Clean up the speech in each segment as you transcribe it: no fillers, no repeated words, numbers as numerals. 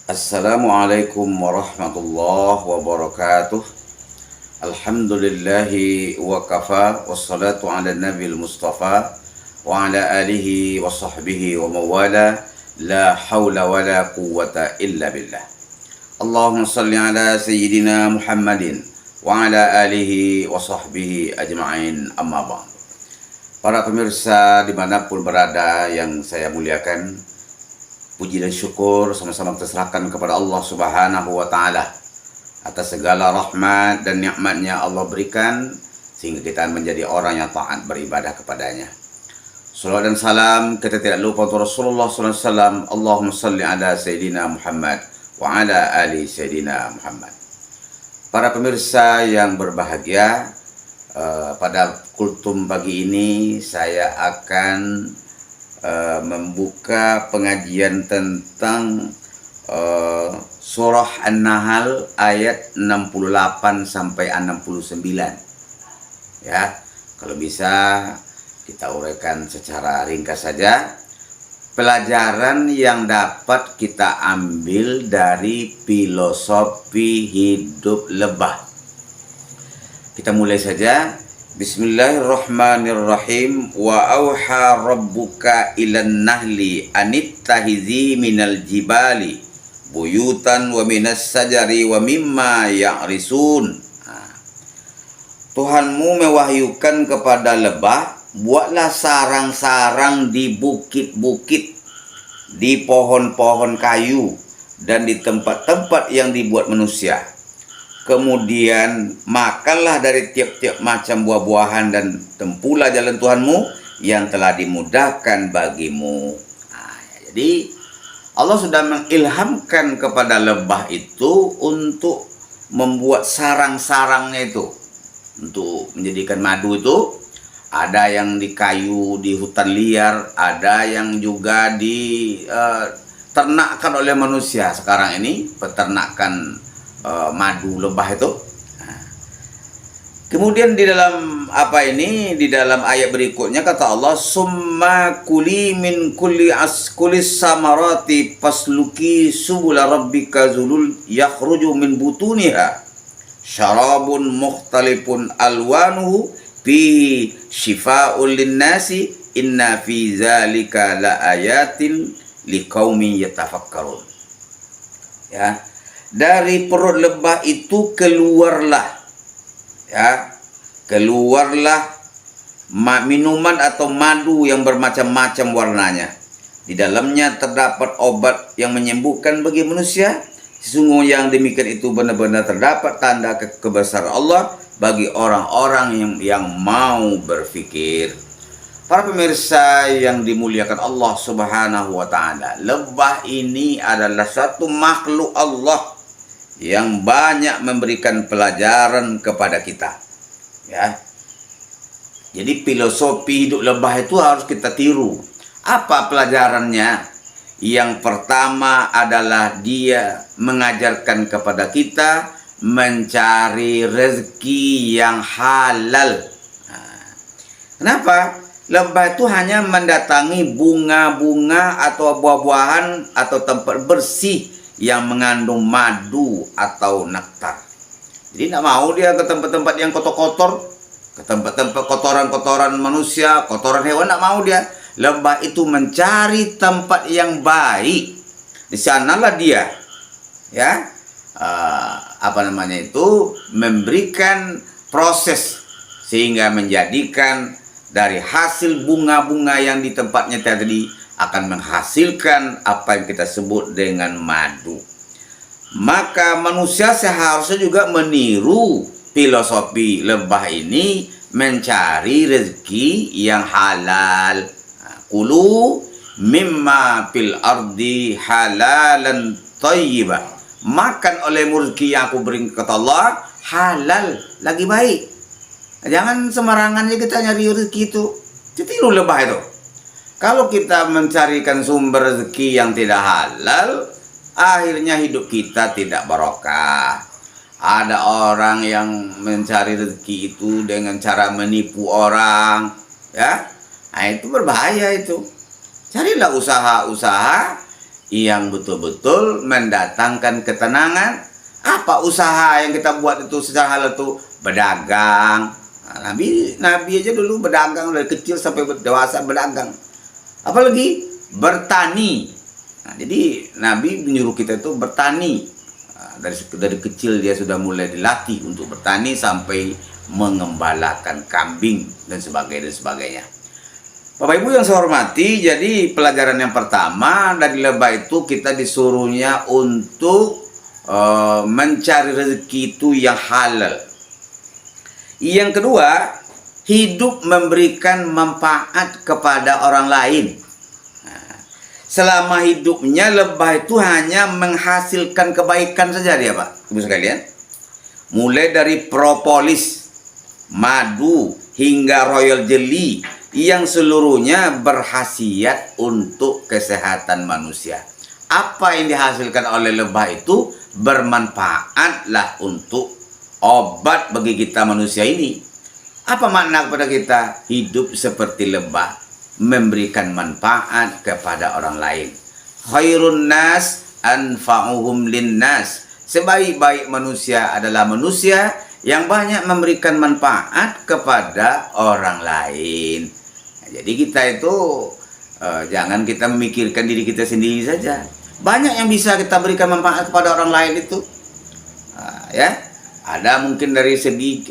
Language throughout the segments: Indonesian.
Assalamualaikum warahmatullahi wabarakatuh. Alhamdulillahi wa kafa, wassalatu ala nabil mustafa wa ala alihi wa sahbihi wa mawala. La hawla wa la quwwata illa billah. Allahumma salli ala sayyidina Muhammadin wa ala alihi wa sahbihi ajma'in, amma ba'd. Para pemirsa dimanapun berada yang saya muliakan, puji dan syukur sama-sama kita serahkan kepada Allah Subhanahu wa Ta'ala atas segala rahmat dan nikmatnya Allah berikan sehingga kita menjadi orang yang taat beribadah kepadanya. Salawat dan salam kita tidak lupa untuk Rasulullah SAW. Allahumma salli ala Sayyidina Muhammad wa ala ali Sayyidina Muhammad. Para pemirsa yang berbahagia, pada kultum pagi ini saya akan membuka pengajian tentang surah An-Nahl ayat 68 sampai 69. Ya, kalau bisa kita uraikan secara ringkas saja pelajaran yang dapat kita ambil dari filosofi hidup lebah. Kita mulai saja. Bismillahirrahmanirrahim. Wa auha rabbuka ilan nahli anittahizi minal jibali buyutan wa minas sajari wa mimma ya'risun. Tuhanmu mewahyukan kepada lebah, buatlah sarang-sarang di bukit-bukit, di pohon-pohon kayu, dan di tempat-tempat yang dibuat manusia. Kemudian makanlah dari tiap-tiap macam buah-buahan dan tempuhlah jalan Tuhanmu yang telah dimudahkan bagimu. Jadi Allah sudah mengilhamkan kepada lebah itu untuk membuat sarang-sarangnya itu untuk menjadikan madu itu. Ada yang di kayu, di hutan liar, ada yang juga diternakkan oleh manusia. Sekarang ini peternakan madu lebah itu. Kemudian di dalam di dalam ayat berikutnya kata Allah, summa kuli min kulis samarati fasluki subula rabbika zulul yakhruju min butuniha syarabun mukhtalifun alwanuhu fihi shifaa'un linnasi inna fi zalika la ayatin liqaumin yatafakkarun. Ya, dari perut lebah itu keluarlah minuman atau madu yang bermacam-macam warnanya. Di dalamnya terdapat obat yang menyembuhkan bagi manusia. Sesungguhnya yang demikian itu benar-benar terdapat tanda kebesaran Allah bagi orang-orang yang mau berfikir. Para pemirsa yang dimuliakan Allah Subhanahu wa Ta'ala, lebah ini adalah satu makhluk Allah yang banyak memberikan pelajaran kepada kita. Ya. Jadi filosofi hidup lebah itu harus kita tiru. Apa pelajarannya? Yang pertama adalah dia mengajarkan kepada kita mencari rezeki yang halal. Kenapa? Lebah itu hanya mendatangi bunga-bunga atau buah-buahan atau tempat bersih yang mengandung madu atau nektar. Jadi tidak mau dia ke tempat-tempat yang kotor-kotor, ke tempat-tempat kotoran-kotoran manusia, kotoran hewan, tidak mau dia. Lebah itu mencari tempat yang baik. Di sanalah dia, memberikan proses sehingga menjadikan dari hasil bunga-bunga yang di tempatnya tadi akan menghasilkan apa yang kita sebut dengan madu. Maka manusia seharusnya juga meniru filosofi lebah ini, mencari rezeki yang halal. Kulu mimma fil ardi halalan thayyibah. Makan oleh rezeki yang aku beri, kata Allah, halal, lagi baik. Jangan sembarangan kita nyari rezeki itu. Tiru lebah itu. Kalau kita mencarikan sumber rezeki yang tidak halal, akhirnya hidup kita tidak barokah. Ada orang yang mencari rezeki itu dengan cara menipu orang, ya. Nah, itu berbahaya itu. Carilah usaha-usaha yang betul-betul mendatangkan ketenangan. Apa usaha yang kita buat itu secara halal itu? Berdagang. Nah, Nabi aja dulu berdagang dari kecil sampai dewasa berdagang. Apalagi bertani. Nah, jadi Nabi menyuruh kita itu bertani. Nah, dari kecil dia sudah mulai dilatih untuk bertani sampai mengembalakan kambing dan sebagainya. Bapak Ibu yang saya hormati, jadi pelajaran yang pertama dari lebah itu kita disuruhnya untuk mencari rezeki itu yang halal. Yang kedua, hidup memberikan manfaat kepada orang lain. Selama hidupnya lebah itu hanya menghasilkan kebaikan saja dia, Pak Ibu sekalian. Mulai dari propolis, madu, hingga royal jelly yang seluruhnya berkhasiat untuk kesehatan manusia. Apa yang dihasilkan oleh lebah itu bermanfaatlah untuk obat bagi kita manusia ini. Apa makna kepada kita? Hidup seperti lebah, memberikan manfaat kepada orang lain. Khairun nas anfa'uhum linnas. Sebaik-baik manusia adalah manusia yang banyak memberikan manfaat kepada orang lain. Nah, jadi kita itu jangan kita memikirkan diri kita sendiri saja. Banyak yang bisa kita berikan manfaat kepada orang lain itu. Ya, ada mungkin dari segi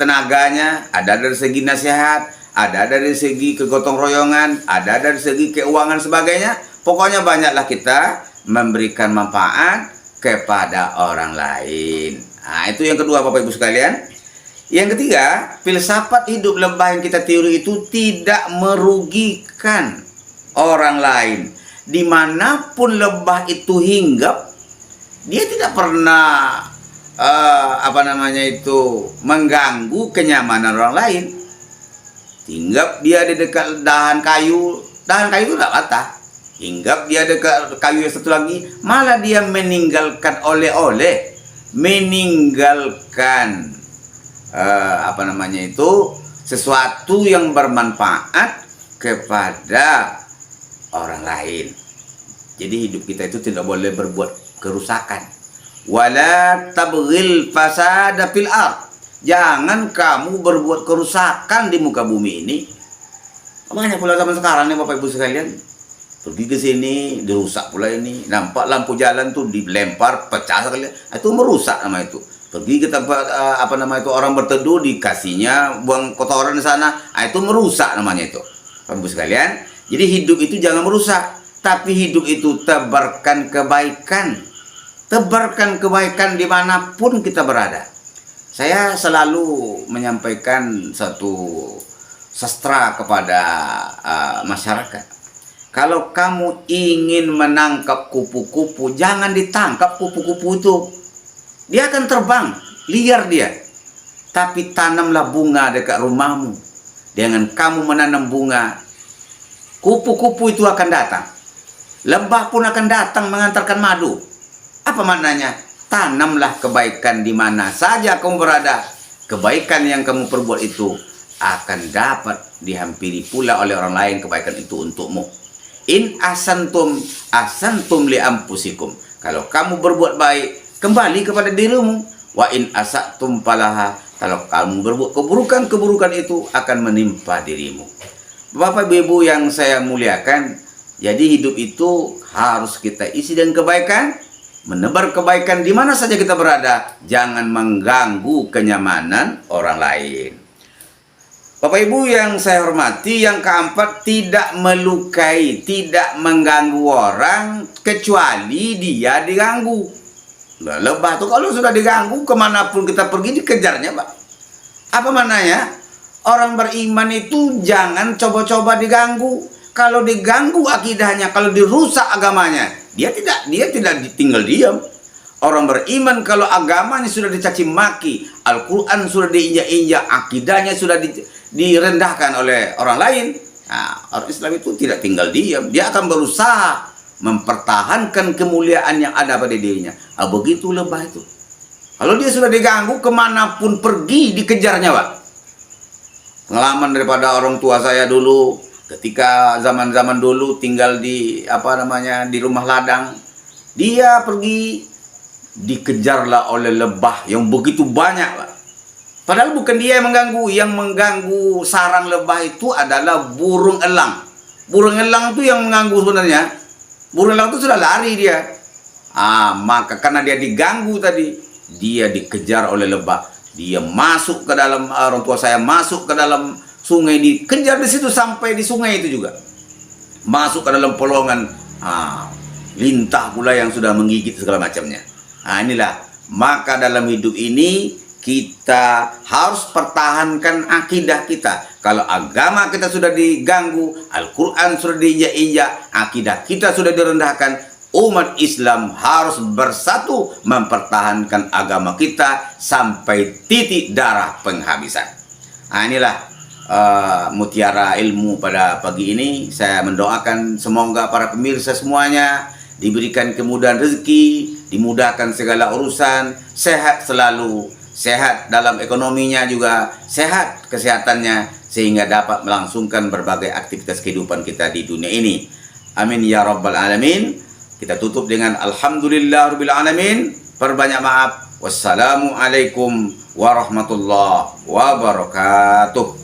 tenaganya, ada dari segi nasihat, ada dari segi kegotong royongan, ada dari segi keuangan sebagainya. Pokoknya banyaklah kita memberikan manfaat kepada orang lain. Nah, itu yang kedua Bapak Ibu sekalian. Yang ketiga, filsafat hidup lebah yang kita tiru itu tidak merugikan orang lain. Dimanapun lebah itu hinggap, dia tidak pernah mengganggu kenyamanan orang lain. Hinggap dia di dekat dahan kayu itu tidak patah. Hinggap dia dekat kayu yang satu lagi, malah dia meninggalkan oleh-oleh, meninggalkan sesuatu yang bermanfaat kepada orang lain. Jadi hidup kita itu tidak boleh berbuat kerusakan. Wala tabghil fasada fil ard. Jangan kamu berbuat kerusakan di muka bumi ini. Banyak pula zaman sekarang nih Bapak Ibu sekalian. Pergi ke sini dirusak pula ini. Nampak lampu jalan tuh dilempar, pecah sekali. Itu merusak nama itu. Pergi ke tempat orang berteduh, dikasihnya buang kotoran di sana. Itu merusak namanya itu. Bapak Ibu sekalian. Jadi hidup itu jangan merusak, tapi hidup itu tebarkan kebaikan. Tebarkan kebaikan dimanapun kita berada. Saya selalu menyampaikan satu sastra kepada masyarakat. Kalau kamu ingin menangkap kupu-kupu, jangan ditangkap kupu-kupu itu. Dia akan terbang, liar dia. Tapi tanamlah bunga dekat rumahmu. Dengan kamu menanam bunga, kupu-kupu itu akan datang. Lebah pun akan datang mengantarkan madu. Apa maknanya? Tanamlah kebaikan di mana saja kamu berada. Kebaikan yang kamu perbuat itu akan dapat dihampiri pula oleh orang lain, kebaikan itu untukmu. In asantum li ampusikum. Kalau kamu berbuat baik, kembali kepada dirimu. Wa in asatum falaha. Kalau kamu berbuat keburukan, keburukan itu akan menimpa dirimu. Bapak Ibu yang saya muliakan, jadi hidup itu harus kita isi dengan kebaikan, menebar kebaikan di mana saja kita berada, jangan mengganggu kenyamanan orang lain. Bapak Ibu yang saya hormati, yang keempat, tidak melukai, tidak mengganggu orang kecuali dia diganggu. Lebah itu kalau sudah diganggu, kemanapun kita pergi dikejarnya, Pak. Apa maknanya? Orang beriman itu jangan coba-coba diganggu. Kalau diganggu akidahnya, kalau dirusak agamanya, dia tidak tinggal diam. Orang beriman kalau agamanya sudah dicaci maki, Al-Quran sudah diinjak-injak, akidahnya sudah direndahkan oleh orang lain, nah, orang Islam itu tidak tinggal diam. Dia akan berusaha mempertahankan kemuliaan yang ada pada dirinya. Begitu lebah itu. Kalau dia sudah diganggu, kemanapun pergi dikejarnya, Pak. Pengalaman daripada orang tua saya dulu, Ketika zaman-zaman dulu tinggal di di rumah ladang, dia pergi dikejarlah oleh lebah yang begitu banyak, Pak. Padahal bukan dia yang mengganggu sarang lebah itu adalah burung elang. Burung elang itu yang mengganggu sebenarnya. Burung elang itu sudah lari dia. Maka karena dia diganggu tadi, dia dikejar oleh lebah. Dia masuk ke dalam, orang tua saya masuk ke dalam sungai, dikejar di situ sampai di sungai itu juga. Masuk ke dalam polongan, lintah pula yang sudah menggigit segala macamnya. Inilah, maka dalam hidup ini kita harus pertahankan akidah kita. Kalau agama kita sudah diganggu, Al-Quran sudah diinjak-injak, akidah kita sudah direndahkan, umat Islam harus bersatu mempertahankan agama kita sampai titik darah penghabisan. Inilah mutiara ilmu pada pagi ini. Saya mendoakan semoga para pemirsa semuanya diberikan kemudahan rezeki, dimudahkan segala urusan, sehat selalu, sehat dalam ekonominya juga, sehat kesehatannya, sehingga dapat melangsungkan berbagai aktivitas kehidupan kita di dunia ini. Amin ya rabbal alamin. Kita tutup dengan alhamdulillah rabbil alamin. Perbanyak maaf. Wassalamualaikum warahmatullahi wabarakatuh.